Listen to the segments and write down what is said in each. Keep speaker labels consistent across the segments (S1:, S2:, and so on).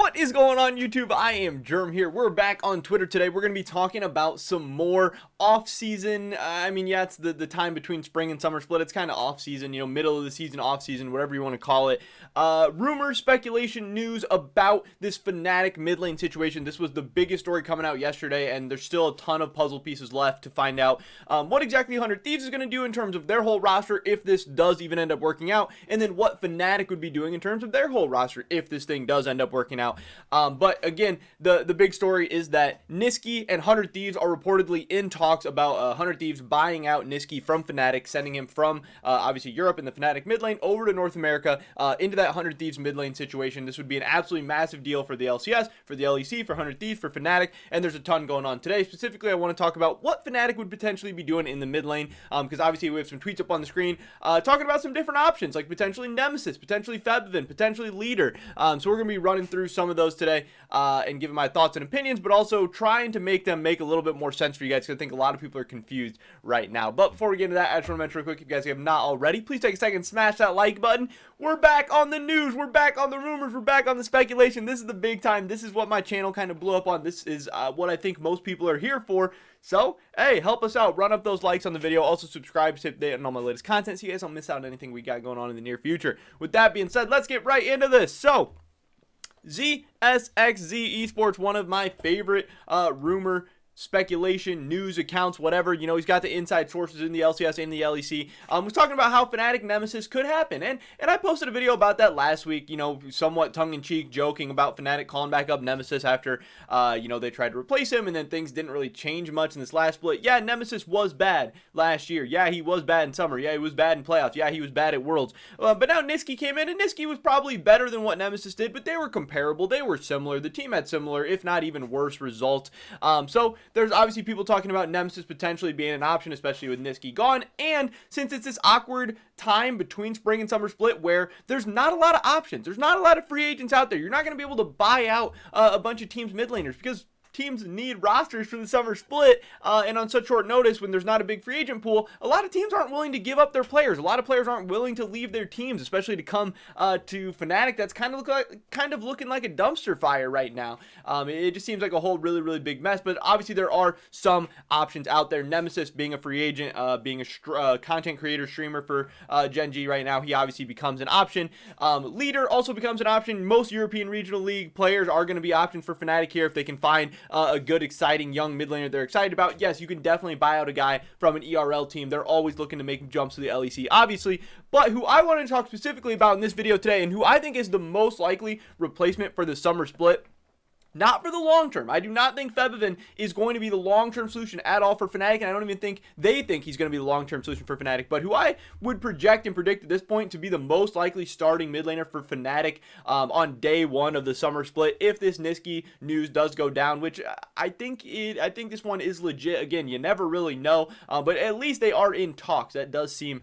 S1: What is going on, YouTube? I am Germ here. We're back on Twitter today. We're going to be talking about some more off-season. Yeah, it's the time between spring and summer split. It's kind of off-season, middle of the season, off-season, whatever you want to call it. Rumor, speculation, news about this Fnatic mid lane situation. This was the biggest story coming out yesterday, and there's still a ton of puzzle pieces left to find out what exactly 100 Thieves is going to do in terms of their whole roster if this does even end up working out, and then what Fnatic would be doing in terms of their whole roster if this thing does end up working out. But again, the big story is that Nisqy and 100 Thieves are reportedly in talks about 100 Thieves buying out Nisqy from Fnatic, sending him from obviously Europe in the Fnatic mid lane over to North America into that 100 Thieves mid lane situation. This would be an absolutely massive deal for the LCS, for the LEC, for 100 Thieves, for Fnatic, and there's a ton going on today. Specifically, I want to talk about what Fnatic would potentially be doing in the mid lane, because obviously we have some tweets up on the screen talking about some different options, like potentially Nemesis, potentially Febiven, potentially Leader. So we're going to be running through some of those today and giving my thoughts and opinions, but also trying to make them make a little bit more sense for you guys, because I think a lot of people are confused right now. But before we get into that, I just want to mention real quick, if you guys have not already, please take a second, smash that like button. We're back on the news, we're back on the rumors, we're back on the speculation. This is the big time. This is what my channel kind of blew up on. This is what I think most people are here for. So, hey, help us out. Run up those likes on the video. Also, subscribe to stay updated on all my latest content so you guys don't miss out on anything we got going on in the near future. With that being said, let's get right into this. So, ZSXZ Esports, one of my favorite rumor, speculation, news accounts, whatever, he's got the inside sources in the LCS and the LEC, was talking about how Fnatic Nemesis could happen, and I posted a video about that last week, somewhat tongue-in-cheek, joking about Fnatic calling back up Nemesis after, they tried to replace him, and then things didn't really change much in this last split. Yeah, Nemesis was bad last year. Yeah, he was bad in summer. Yeah, he was bad in playoffs. Yeah, he was bad at Worlds. But now Nisqy came in, and Nisqy was probably better than what Nemesis did, but they were comparable. They were similar. The team had similar, if not even worse, results. So there's obviously people talking about Nemesis potentially being an option, especially with Nisqy gone, and since it's this awkward time between spring and summer split where there's not a lot of options, there's not a lot of free agents out there, you're not going to be able to buy out a bunch of teams mid laners, because teams need rosters for the summer split, and on such short notice when there's not a big free agent pool, a lot of teams aren't willing to give up their players. A lot of players aren't willing to leave their teams, especially to come to Fnatic. That's kind of looking like a dumpster fire right now. It just seems like a whole really big mess, but obviously there are some options out there. Nemesis being a free agent, being a content creator, streamer for Gen G right now, he obviously becomes an option. Leader also becomes an option. Most European Regional League players are going to be options for Fnatic here if they can find a good, exciting young mid laner they're excited about. Yes, you can definitely buy out a guy from an ERL team. They're always looking to make jumps to the LEC, obviously. But who I want to talk specifically about in this video today, and who I think is the most likely replacement for the summer split, not for the long term. I do not think Febiven is going to be the long-term solution at all for Fnatic, and I don't even think they think he's going to be the long-term solution for Fnatic. But who I would project and predict at this point to be the most likely starting mid laner for Fnatic on day one of the summer split, if this Nisqy news does go down, which I think this one is legit. Again, you never really know, but at least they are in talks. That does seem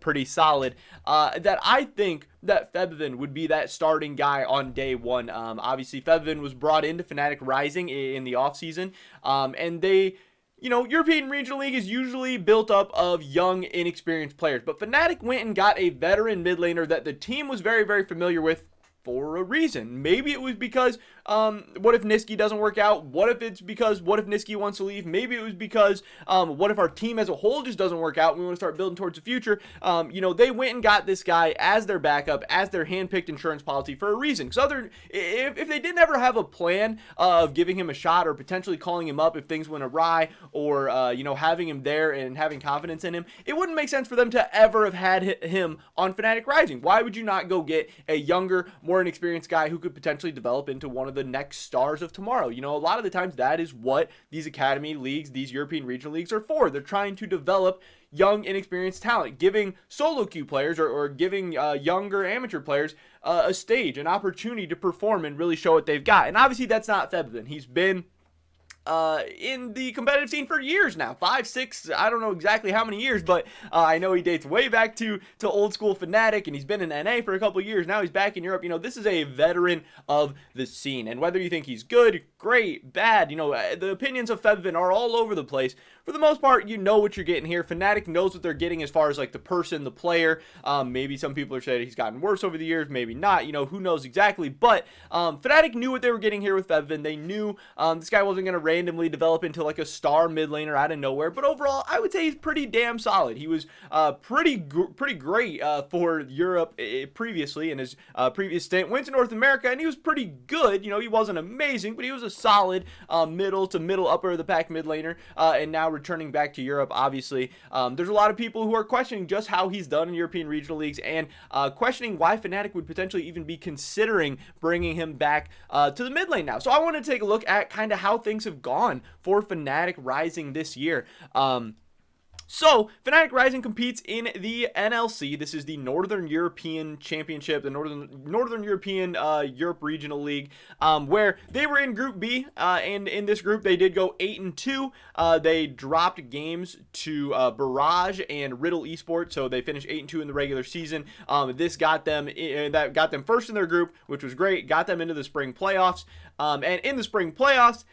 S1: pretty solid. That I think that Febiven would be that starting guy on day one. Obviously, Febiven was brought into Fnatic Rising in the offseason, and they, European Regional League is usually built up of young, inexperienced players, but Fnatic went and got a veteran mid laner that the team was very familiar with for a reason. Maybe it was because what if Nisqy doesn't work out? What if Nisqy wants to leave? Maybe it was because what if our team as a whole just doesn't work out and we want to start building towards the future? They went and got this guy as their backup, as their handpicked insurance policy for a reason. Because if they didn't ever have a plan of giving him a shot or potentially calling him up if things went awry, or having him there and having confidence in him, it wouldn't make sense for them to ever have had him on Fnatic Rising. Why would you not go get a younger, more inexperienced guy who could potentially develop into one of the next stars of tomorrow? A lot of the times that is what these academy leagues, these European regional leagues are for. They're trying to develop young, inexperienced talent, giving solo queue players or giving younger amateur players a stage, an opportunity to perform and really show what they've got. And obviously that's not Febiven. He's been in the competitive scene for years now, 5, 6, I don't know exactly how many years, but I know he dates way back to old school Fnatic, and he's been in NA for a couple years. Now he's back in Europe. You know, this is a veteran of the scene, and whether you think he's good, great, bad, you know, the opinions of Febiven are all over the place. For the most part, you know what you're getting here. Fnatic knows what they're getting as far as like the person, the player. Maybe some people are saying he's gotten worse over the years, maybe not, you know, who knows exactly, but Fnatic knew what they were getting here with Febiven. They knew this guy wasn't going to randomly develop into like a star mid laner out of nowhere, but overall I would say he's pretty damn solid. He was pretty great for Europe previously in his previous stint. Went to North America and he was pretty good. You know, he wasn't amazing, but he was a solid middle to middle upper of the pack mid laner, and now returning back to Europe. Obviously there's a lot of people who are questioning just how he's done in European regional leagues, and questioning why Fnatic would potentially even be considering bringing him back to the mid lane now. So I want to take a look at kind of how things have gone for Fnatic Rising this year. So, Fnatic Rising competes in the NLC. This is the Northern European Championship, the Northern European Europe Regional League, where they were in Group B, and in this group they did go 8-2. They dropped games to Barrage and Riddle Esports, so they finished 8-2 in the regular season. This got them first in their group, which was great. Got them into the spring playoffs, and in the spring playoffs,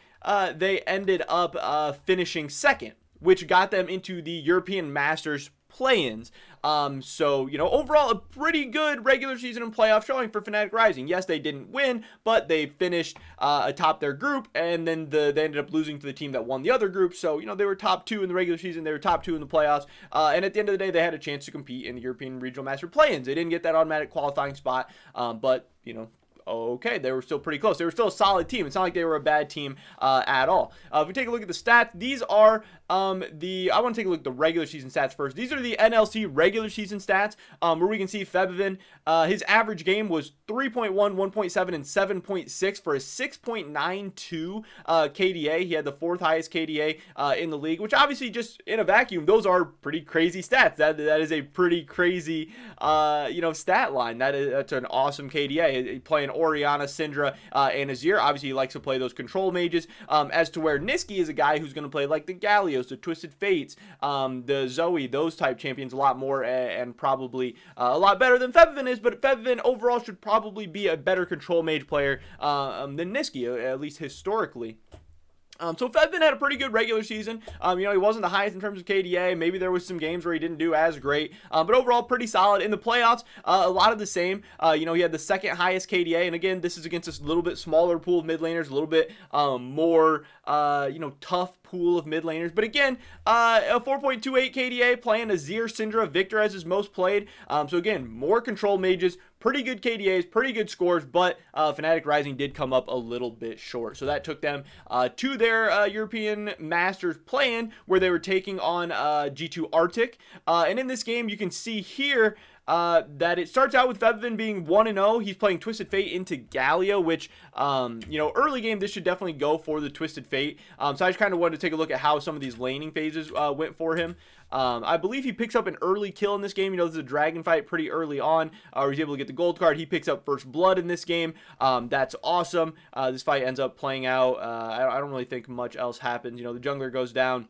S1: they ended up finishing second, which got them into the European Masters play-ins. So, you know, overall a pretty good regular season and playoff showing for Fnatic Rising. Yes, they didn't win, but they finished atop their group, and then they ended up losing to the team that won the other group. So, you know, they were top 2 in the regular season, they were top 2 in the playoffs, and at the end of the day, they had a chance to compete in the European Regional Master play-ins. They didn't get that automatic qualifying spot, but, you know, okay, they were still pretty close. They were still a solid team. It's not like they were a bad team at all. If we take a look at the stats, these are I want to take a look at the regular season stats first. These are the NLC regular season stats, where we can see Febiven, his average game was 3.1, 1.7, and 7.6 for a 6.92 KDA. He had the 4th highest KDA in the league, which obviously just in a vacuum, those are pretty crazy stats. That is a pretty crazy, you know, stat line. That's an awesome KDA. Playing Orianna, Syndra, and Azir. Obviously, he likes to play those control mages, as to where Nisqy is a guy who's going to play like the Gallios, the Twisted Fates, the Zoe, those type champions a lot more, and probably a lot better than Febiven is, but Febiven overall should probably be a better control mage player than Nisqy, at least historically. So Febiven had a pretty good regular season. You know, he wasn't the highest in terms of KDA. Maybe there was some games where he didn't do as great, but overall pretty solid. In the playoffs, a lot of the same. You know, he had the 2nd highest KDA, and again, this is against a little bit smaller pool of mid laners, a little bit more, you know, tough pool of mid laners. But again, a 4.28 KDA, playing Azir, Syndra, Victor as his most played. So again, more control mages, pretty good KDAs, pretty good scores, but Fnatic Rising did come up a little bit short. So that took them to their European Masters play-in, where they were taking on G2 Arctic. And in this game, you can see here that it starts out with Febiven being 1-0. He's playing Twisted Fate into Galio, which, you know, early game, this should definitely go for the Twisted Fate. So I just kind of wanted to take a look at how some of these laning phases went for him. I believe he picks up an early kill in this game. You know, this is a dragon fight pretty early on, where he's able to get the gold card. He picks up first blood in this game. That's awesome. This fight ends up playing out. I don't really think much else happens. You know, the jungler goes down.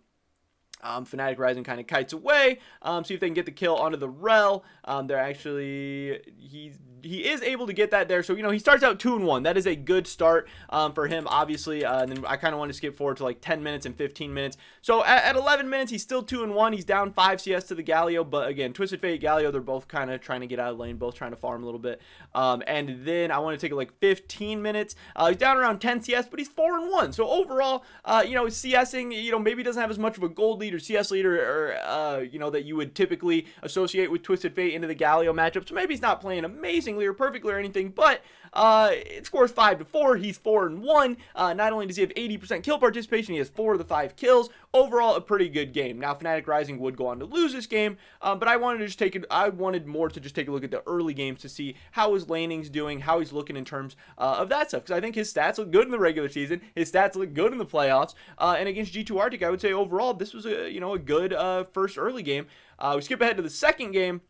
S1: Fnatic Rising kind of kites away, see if they can get the kill onto the Rel. They're actually, he is able to get that there. So, you know, he starts out 2-1. That is a good start for him, obviously. And then I kind of want to skip forward to like 10 minutes and 15 minutes. So at 11 minutes, he's still 2-1. He's down 5 CS to the Galio. But again, Twisted Fate, Galio, they're both kind of trying to get out of lane, both trying to farm a little bit. And then I want to take like 15 minutes. He's down around 10 CS, but he's 4-1. So overall, you know, CSing, you know, maybe doesn't have as much of a gold lead or CS leader, or you know, that you would typically associate with Twisted Fate into the Galio matchup. So maybe he's not playing amazingly or perfectly or anything, but it scores 5-4. He's 4-1. Not only does he have 80% kill participation, he has 4 of the 5 kills. Overall, a pretty good game. Now, Fnatic Rising would go on to lose this game, but I wanted to just take it. I wanted more to just take a look at the early games to see how his laning's doing, how he's looking in terms of that stuff. Because I think his stats look good in the regular season. His stats look good in the playoffs. And against G2 Arctic, I would say overall this was a, you know, a good first early game. We skip ahead to the second game.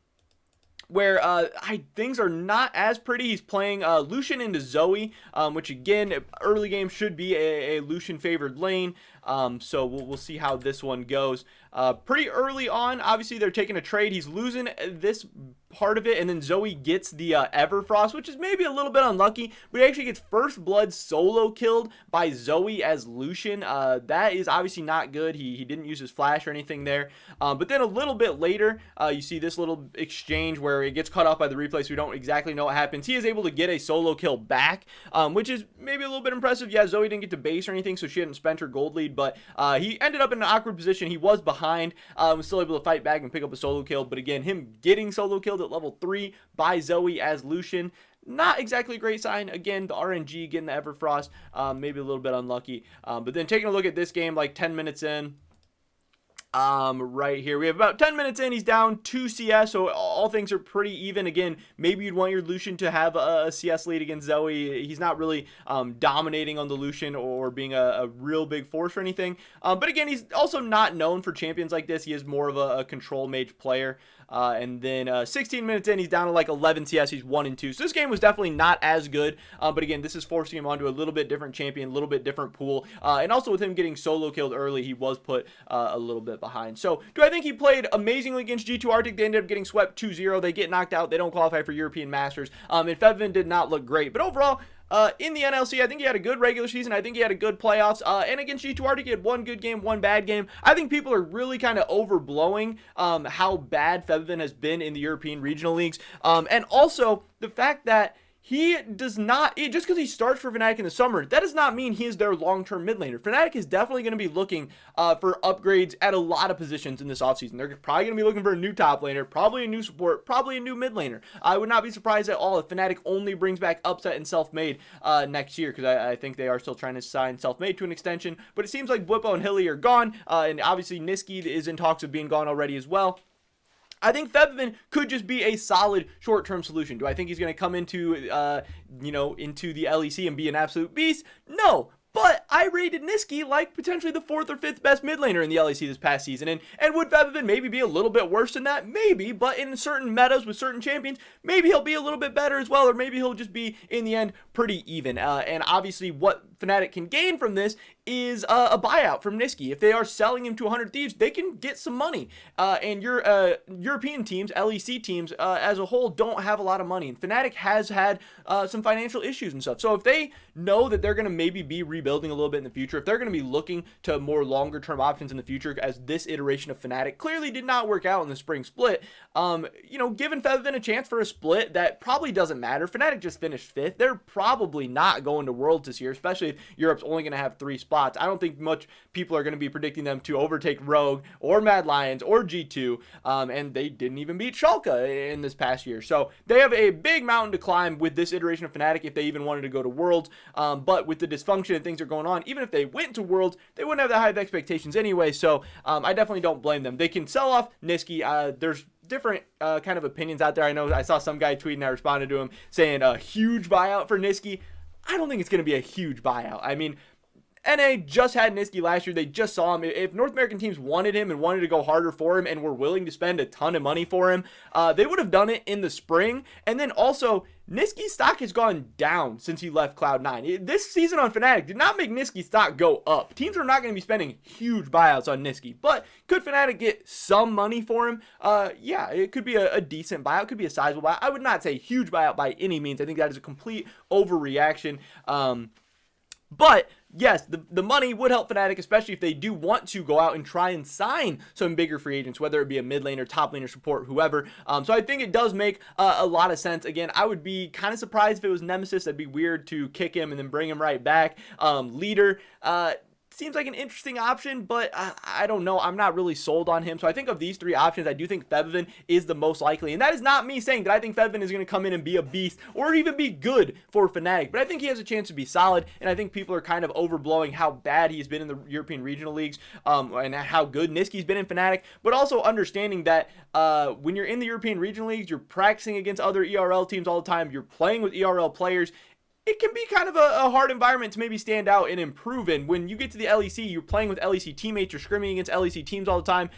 S1: where things are not as pretty. He's playing Lucian into Zoe, which again, early game should be a Lucian favored lane. So we'll see how this one goes. Pretty early on, obviously they're taking a trade. He's losing this part of it, and then Zoe gets the Everfrost, which is maybe a little bit unlucky, but he actually gets first blood solo killed by Zoe as Lucian. That is obviously not good. He didn't use his flash or anything there. But then a little bit later, you see this little exchange where it gets cut off by the replay, so we don't exactly know what happens. He is able to get a solo kill back, which is maybe a little bit impressive. Yeah, Zoe didn't get to base or anything, so she hadn't spent her gold lead, but he ended up in an awkward position. He was behind, was still able to fight back and pick up a solo kill, but again, him getting solo killed at level 3 by Zoe as Lucian, not exactly a great sign. Again, the RNG getting the Everfrost, maybe a little bit unlucky. But then taking a look at this game, like 10 minutes in, right here we have about 10 minutes in, he's down 2 CS, so all things are pretty even. Again, maybe you'd want your Lucian to have a CS lead against Zoe. He's not really dominating on the Lucian or being a real big force or anything, but again, he's also not known for champions like this. He is more of a control mage player. And then 16 minutes in, he's down to like 11 CS. He's 1-2. So this game was definitely not as good. But again, this is forcing him onto a little bit different champion, a little bit different pool. And also with him getting solo killed early, he was put a little bit behind. So do I think he played amazingly against G2 Arctic? They ended up getting swept 2-0. They get knocked out. They don't qualify for European Masters. And Febiven did not look great. But overall, in the NLC, I think he had a good regular season. I think he had a good playoffs. And against G2 Arctic, he had one good game, one bad game. I think people are really kind of overblowing how bad Febiven has been in the European regional leagues. And also the fact that he does not, just because he starts for Fnatic in the summer, that does not mean he is their long-term mid laner. Fnatic is definitely going to be looking for upgrades at a lot of positions in this offseason. They're probably going to be looking for a new top laner, probably a new support, probably a new mid laner. I would not be surprised at all if Fnatic only brings back Upset and Self-Made next year, because I think they are still trying to sign Self-Made to an extension. But it seems like Bwipo and Hilly are gone, and obviously Nisqy is in talks of being gone already as well. I think Febiven could just be a solid short-term solution. Do I think he's going to come into, into the LEC and be an absolute beast? No. But I rated Nisqy like potentially the 4th or 5th best mid laner in the LEC this past season. And would Febiven maybe be a little bit worse than that? Maybe. But in certain metas with certain champions, maybe he'll be a little bit better as well. Or maybe he'll just be, in the end, pretty even. And obviously what Fnatic can gain from this is a buyout from Nisqy. If they are selling him to 100 Thieves, they can get some money. And your European teams, LEC teams, as a whole, don't have a lot of money. And Fnatic has had some financial issues and stuff. So if they know that they're going to maybe be rebuilding a little bit in the future, if they're going to be looking to more longer term options in the future, as this iteration of Fnatic clearly did not work out in the spring split, giving Febiven a chance for a split that probably doesn't matter. Fnatic just finished 5th. They're probably not going to Worlds this year, especially if Europe's only going to have 3 spots. I don't think much people are going to be predicting them to overtake Rogue or Mad Lions or G2, and they didn't even beat Schalke in this past year. So they have a big mountain to climb with this iteration of Fnatic if they even wanted to go to Worlds. But with the dysfunction and things are going on, even if they went to Worlds, they wouldn't have that high of expectations anyway. So I definitely don't blame them. They can sell off Nisqy. There's different kind of opinions out there. I know I saw some guy tweeting, I responded to him saying a huge buyout for Nisqy. I don't think it's going to be a huge buyout. I mean, NA just had Nisqy last year. They just saw him. If North American teams wanted him and wanted to go harder for him and were willing to spend a ton of money for him, they would have done it in the spring. And then also, Nisqy's stock has gone down since he left Cloud9. This season on Fnatic did not make Nisqy's stock go up. Teams are not going to be spending huge buyouts on Nisqy. But could Fnatic get some money for him? Yeah, it could be a decent buyout. It could be a sizable buyout. I would not say huge buyout by any means. I think that is a complete overreaction. But yes, the money would help Fnatic, especially if they do want to go out and try and sign some bigger free agents, whether it be a mid laner, top laner, support, whoever. So I think it does make a lot of sense. Again, I would be kind of surprised if it was Nemesis. That'd be weird to kick him and then bring him right back. Leader, seems like an interesting option, but I don't know. I'm not really sold on him. So I think of these 3 options, I do think Febiven is the most likely. And that is not me saying that I think Febiven is going to come in and be a beast or even be good for Fnatic. But I think he has a chance to be solid. And I think people are kind of overblowing how bad he's been in the European regional leagues and how good Nisqy's been in Fnatic. But also understanding that when you're in the European regional leagues, you're practicing against other ERL teams all the time. You're playing with ERL players. it can be kind of a hard environment to maybe stand out and improve in. When you get to the LEC, you're playing with LEC teammates, you're scrimming against LEC teams all the time.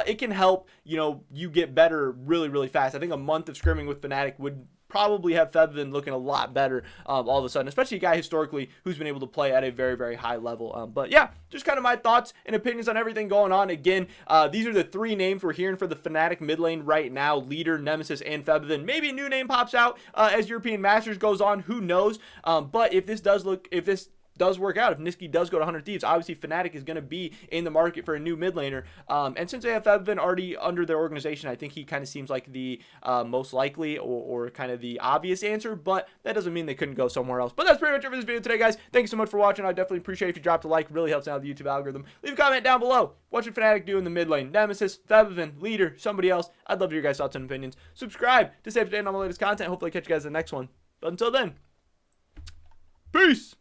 S1: It can help, you get better really, really fast. I think a month of scrimming with Fnatic would probably have Febiven looking a lot better all of a sudden, especially a guy historically who's been able to play at a very, very high level. But yeah, just kind of my thoughts and opinions on everything going on. Again, these are the 3 names we're hearing for the Fnatic mid lane right now: Leader, Nemesis, and Febiven. Maybe a new name pops out as European Masters goes on, who knows. But if this does work out, if Nisqy does go to 100 Thieves, obviously Fnatic is going to be in the market for a new mid laner. And since they have Febiven already under their organization, I think he kind of seems like the most likely or kind of the obvious answer, but that doesn't mean they couldn't go somewhere else. But that's pretty much it for this video today, guys. Thank you so much for watching. I definitely appreciate it if you dropped a like. It really helps out the YouTube algorithm. Leave a comment down below. What should Fnatic do in the mid lane? Nemesis, Febiven, Leader, somebody else? I'd love to hear your guys' thoughts and opinions. Subscribe to stay up to date on all the latest content. Hopefully I catch you guys in the next one. But until then, peace!